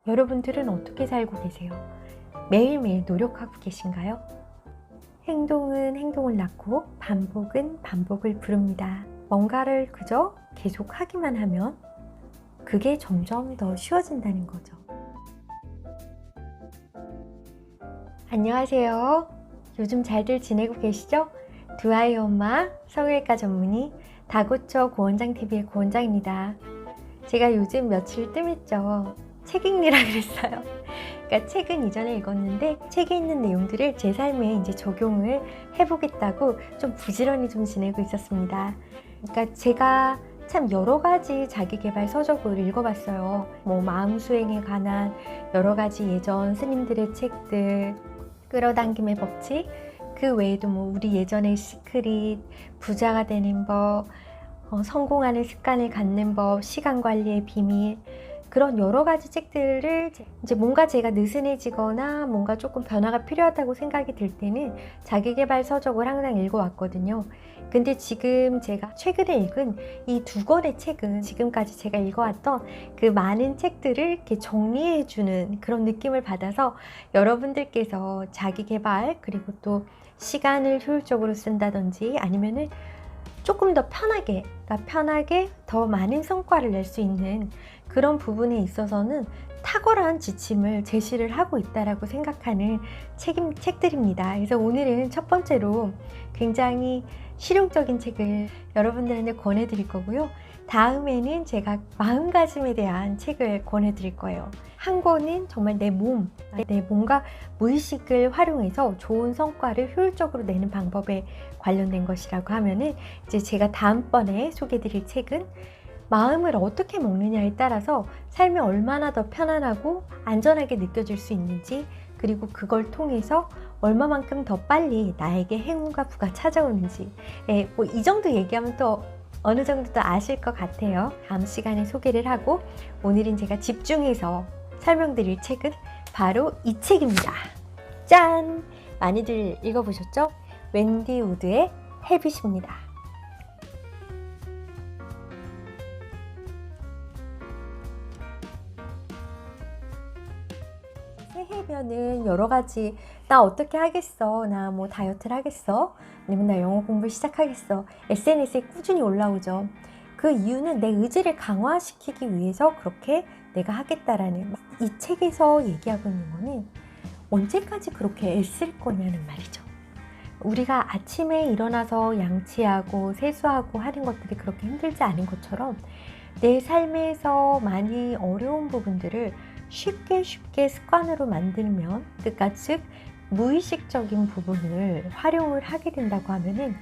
여러분들은 어떻게 살고 계세요? 매일매일 노력하고 계신가요? 행동은 행동을 낳고 반복은 반복을 부릅니다. 뭔가를 그저 계속 하기만 하면 그게 점점 더 쉬워진다는 거죠. 안녕하세요. 요즘 잘들 지내고 계시죠? 두 아이 엄마 성형외과 전문의 다고쳐 고원장TV의 고원장입니다. 제가 요즘 며칠 뜸했죠. 책 읽느라 그랬어요. 그러니까 책은 이전에 읽었는데 책에 있는 내용들을 제 삶에 이제 적용을 해보겠다고 좀 부지런히 좀 지내고 있었습니다. 그러니까 제가 참 여러 가지 자기계발 서적을 읽어봤어요. 마음 수행에 관한 여러 가지 예전 스님들의 책들, 끌어당김의 법칙, 그 외에도 우리 예전의 시크릿, 부자가 되는 법, 성공하는 습관을 갖는 법, 시간 관리의 비밀, 그런 여러 가지 책들을 이제 뭔가 제가 느슨해지거나 뭔가 조금 변화가 필요하다고 생각이 들 때는 자기계발 서적을 항상 읽어왔거든요. 근데 지금 제가 최근에 읽은 이 두 권의 책은 지금까지 제가 읽어왔던 그 많은 책들을 이렇게 정리해주는 그런 느낌을 받아서 여러분들께서 자기계발 그리고 또 시간을 효율적으로 쓴다든지 아니면은 조금 더 편하게 더 많은 성과를 낼 수 있는 그런 부분에 있어서는 탁월한 지침을 제시를 하고 있다라고 생각하는 책들입니다. 그래서 오늘은 첫 번째로 굉장히 실용적인 책을 여러분들한테 권해드릴 거고요. 다음에는 제가 마음가짐에 대한 책을 권해드릴 거예요. 한 권은 정말 내 몸과 무의식을 활용해서 좋은 성과를 효율적으로 내는 방법에 관련된 것이라고 하면은 이제 제가 다음번에 소개해드릴 책은 마음을 어떻게 먹느냐에 따라서 삶이 얼마나 더 편안하고 안전하게 느껴질 수 있는지, 그리고 그걸 통해서 얼마만큼 더 빨리 나에게 행운과 부가 찾아오는지, 이 정도 얘기하면 또 어느 정도 더 아실 것 같아요. 다음 시간에 소개를 하고, 오늘은 제가 집중해서 설명드릴 책은 바로 이 책입니다. 짠! 많이들 읽어보셨죠? 웬디 우드의 헤빗입니다. 새해면은 여러 가지, 나 어떻게 하겠어, 나 다이어트를 하겠어, 아니면 나 영어 공부 시작하겠어, SNS에 꾸준히 올라오죠. 그 이유는 내 의지를 강화시키기 위해서 그렇게 내가 하겠다라는, 이 책에서 얘기하고 있는 거는 언제까지 그렇게 애쓸 거냐는 말이죠. 우리가 아침에 일어나서 양치하고 세수하고 하는 것들이 그렇게 힘들지 않은 것처럼 내 삶에서 많이 어려운 부분들을 쉽게 습관으로 만들면, 그러니까 즉 무의식적인 부분을 활용을 하게 된다고 하면은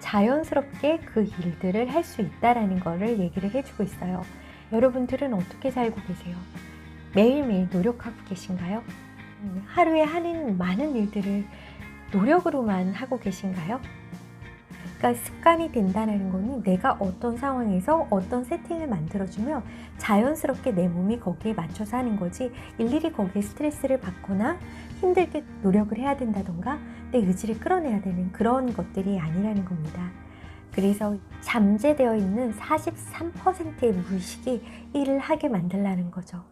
자연스럽게 그 일들을 할 수 있다라는 거를 얘기를 해주고 있어요. 여러분들은 어떻게 살고 계세요? 매일매일 노력하고 계신가요? 하루에 하는 많은 일들을 노력으로만 하고 계신가요? 그러니까 습관이 된다는 거는 내가 어떤 상황에서 어떤 세팅을 만들어주면 자연스럽게 내 몸이 거기에 맞춰서 하는 거지, 일일이 거기에 스트레스를 받거나 힘들게 노력을 해야 된다던가 내 의지를 끌어내야 되는 그런 것들이 아니라는 겁니다. 그래서 잠재되어 있는 43%의 무의식이 일을 하게 만들라는 거죠.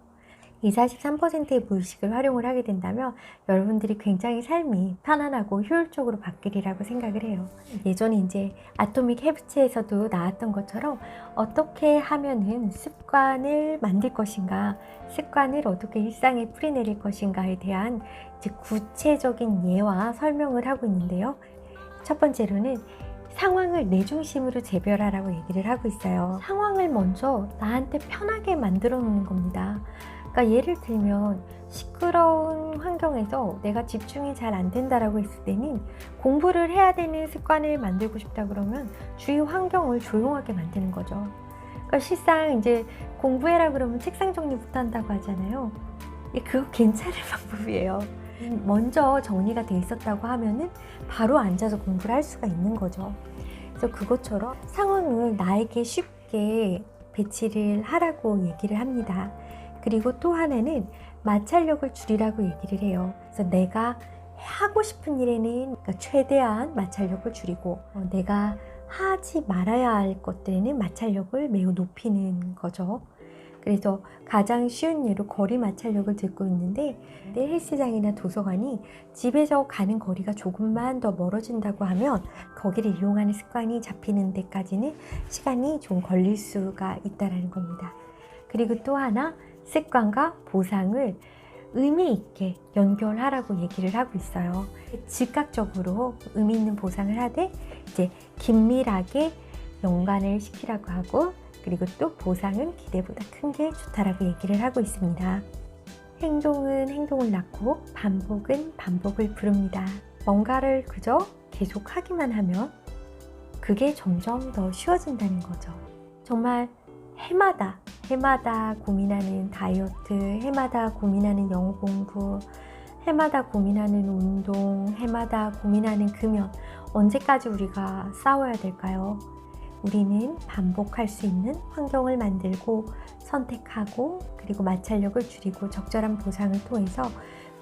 이 43%의 무의식을 활용을 하게 된다면 여러분들이 굉장히 삶이 편안하고 효율적으로 바뀌리라고 생각을 해요. 예전에 이제 아토믹 헤비츠에서도 나왔던 것처럼 어떻게 하면은 습관을 만들 것인가, 습관을 어떻게 일상에 풀이내릴 것인가에 대한 이제 구체적인 예와 설명을 하고 있는데요. 첫 번째로는 상황을 내 중심으로 재별하라고 얘기를 하고 있어요. 상황을 먼저 나한테 편하게 만들어 놓는 겁니다. 그러니까 예를 들면 시끄러운 환경에서 내가 집중이 잘 안 된다라고 했을 때는 공부를 해야 되는 습관을 만들고 싶다 그러면 주위 환경을 조용하게 만드는 거죠. 그러니까 실상 이제 공부해라 그러면 책상 정리부터 한다고 하잖아요. 그거 괜찮은 방법이에요. 먼저 정리가 돼 있었다고 하면은 바로 앉아서 공부를 할 수가 있는 거죠. 그래서 그것처럼 상황을 나에게 쉽게 배치를 하라고 얘기를 합니다. 그리고 또 하나는 마찰력을 줄이라고 얘기를 해요. 그래서 내가 하고 싶은 일에는 최대한 마찰력을 줄이고, 내가 하지 말아야 할 것들에는 마찰력을 매우 높이는 거죠. 그래서 가장 쉬운 예로 거리 마찰력을 듣고 있는데, 내 헬스장이나 도서관이 집에서 가는 거리가 조금만 더 멀어진다고 하면 거기를 이용하는 습관이 잡히는 데까지는 시간이 좀 걸릴 수가 있다는 겁니다. 그리고 또 하나, 습관과 보상을 의미 있게 연결하라고 얘기를 하고 있어요. 즉각적으로 의미 있는 보상을 하되 이제 긴밀하게 연관을 시키라고 하고, 그리고 또 보상은 기대보다 큰 게 좋다라고 얘기를 하고 있습니다. 행동은 행동을 낳고 반복은 반복을 부릅니다. 뭔가를 그저 계속 하기만 하면 그게 점점 더 쉬워진다는 거죠. 정말 해마다 고민하는 다이어트, 해마다 고민하는 영어 공부, 해마다 고민하는 운동, 해마다 고민하는 금연, 언제까지 우리가 싸워야 될까요? 우리는 반복할 수 있는 환경을 만들고 선택하고, 그리고 마찰력을 줄이고 적절한 보상을 통해서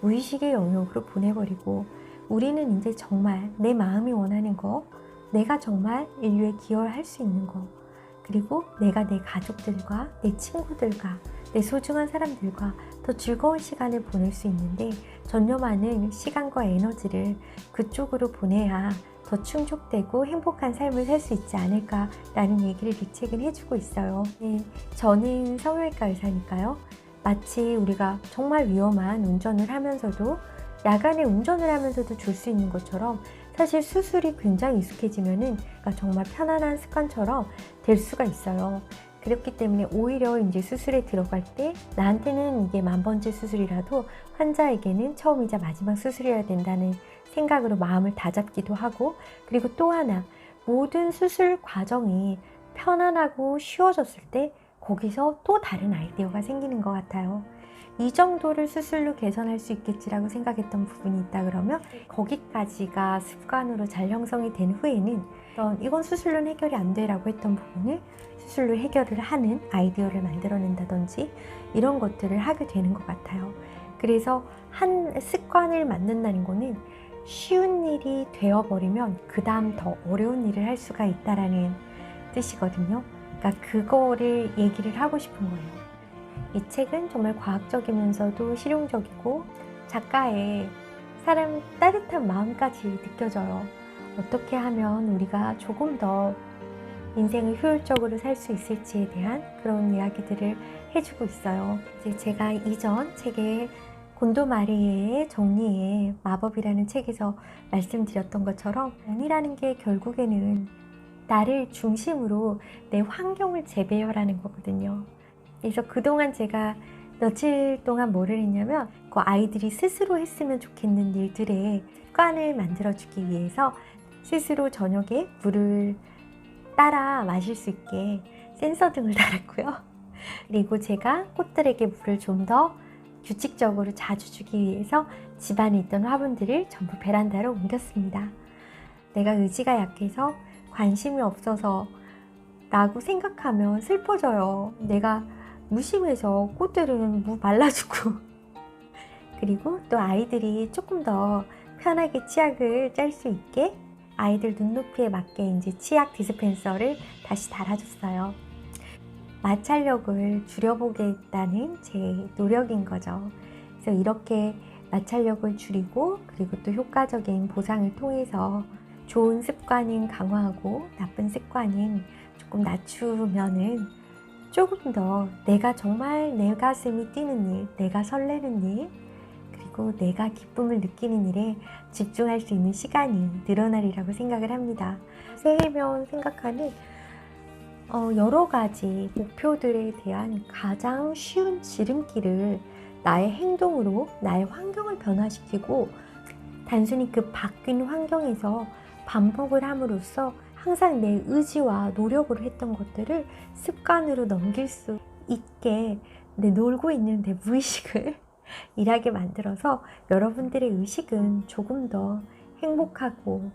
무의식의 영역으로 보내버리고, 우리는 이제 정말 내 마음이 원하는 거, 내가 정말 인류에 기여할 수 있는 거, 그리고 내가 내 가족들과 내 친구들과 내 소중한 사람들과 더 즐거운 시간을 보낼 수 있는데, 전념하는 시간과 에너지를 그쪽으로 보내야 더 충족되고 행복한 삶을 살 수 있지 않을까라는 얘기를 이 책은 해주고 있어요. 저는 성형외과 의사니까요. 마치 우리가 정말 위험한 운전을 하면서도, 야간에 운전을 하면서도 줄 수 있는 것처럼, 사실 수술이 굉장히 익숙해지면은 정말 편안한 습관처럼 될 수가 있어요. 그렇기 때문에 오히려 이제 수술에 들어갈 때 나한테는 이게 10,000번째 수술이라도 환자에게는 처음이자 마지막 수술이어야 된다는 생각으로 마음을 다잡기도 하고, 그리고 또 하나, 모든 수술 과정이 편안하고 쉬워졌을 때 거기서 또 다른 아이디어가 생기는 것 같아요. 이 정도를 수술로 개선할 수 있겠지라고 생각했던 부분이 있다 그러면, 거기까지가 습관으로 잘 형성이 된 후에는 이건 수술로는 해결이 안 돼라고 했던 부분을 수술로 해결을 하는 아이디어를 만들어낸다든지 이런 것들을 하게 되는 것 같아요. 그래서 한 습관을 만든다는 거는 쉬운 일이 되어버리면 그 다음 더 어려운 일을 할 수가 있다라는 뜻이거든요. 그러니까 그거를 얘기를 하고 싶은 거예요. 이 책은 정말 과학적이면서도 실용적이고 작가의 사람 따뜻한 마음까지 느껴져요. 어떻게 하면 우리가 조금 더 인생을 효율적으로 살 수 있을지에 대한 그런 이야기들을 해주고 있어요. 이제 제가 이전 책에 곤도 마리에의 정리의 마법이라는 책에서 말씀드렸던 것처럼, 운이라는 게 결국에는 나를 중심으로 내 환경을 재배열하는 거거든요. 그래서 그동안 제가 며칠 동안 뭐를 했냐면, 그 아이들이 스스로 했으면 좋겠는 일들의 습관을 만들어주기 위해서 스스로 저녁에 물을 따라 마실 수 있게 센서 등을 달았고요. 그리고 제가 꽃들에게 물을 좀 더 규칙적으로 자주 주기 위해서 집안에 있던 화분들을 전부 베란다로 옮겼습니다. 내가 의지가 약해서 관심이 없어서 라고 생각하면 슬퍼져요. 내가 무심해서 꽃들은 말라주고 그리고 또 아이들이 조금 더 편하게 치약을 짤 수 있게 아이들 눈높이에 맞게 이제 치약 디스펜서를 다시 달아줬어요. 마찰력을 줄여보겠다는 제 노력인 거죠. 그래서 이렇게 마찰력을 줄이고, 그리고 또 효과적인 보상을 통해서 좋은 습관은 강화하고 나쁜 습관은 조금 낮추면은 조금 더 내가 정말 내 가슴이 뛰는 일, 내가 설레는 일, 그리고 내가 기쁨을 느끼는 일에 집중할 수 있는 시간이 늘어나리라고 생각을 합니다. 새해면 생각하는 여러 가지 목표들에 대한 가장 쉬운 지름길을 나의 행동으로 나의 환경을 변화시키고, 단순히 그 바뀐 환경에서 반복을 함으로써 항상 내 의지와 노력으로 했던 것들을 습관으로 넘길 수 있게 놀고 있는 내 무의식을 일하게 만들어서 여러분들의 의식은 조금 더 행복하고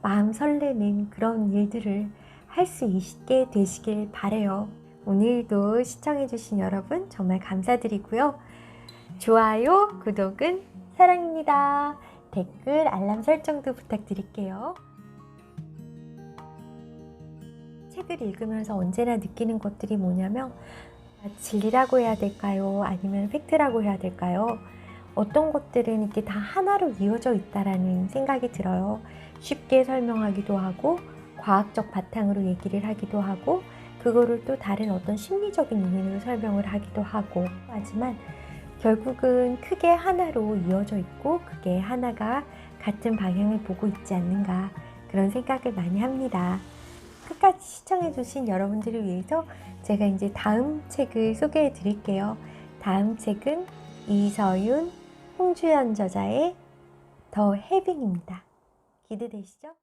마음 설레는 그런 일들을 할 수 있게 되시길 바래요. 오늘도 시청해주신 여러분 정말 감사드리고요. 좋아요, 구독은 사랑입니다. 댓글, 알람 설정도 부탁드릴게요. 책을 읽으면서 언제나 느끼는 것들이 뭐냐면, 진리라고 해야 될까요? 아니면 팩트라고 해야 될까요? 어떤 것들은 이렇게 다 하나로 이어져 있다라는 생각이 들어요. 쉽게 설명하기도 하고 과학적 바탕으로 얘기를 하기도 하고 그거를 또 다른 어떤 심리적인 이유로 설명을 하기도 하고 하지만 결국은 크게 하나로 이어져 있고 그게 하나가 같은 방향을 보고 있지 않는가 그런 생각을 많이 합니다. 끝까지 시청해주신 여러분들을 위해서 제가 이제 다음 책을 소개해 드릴게요. 다음 책은 이서윤, 홍주연 저자의 더 해빙입니다. 기대되시죠?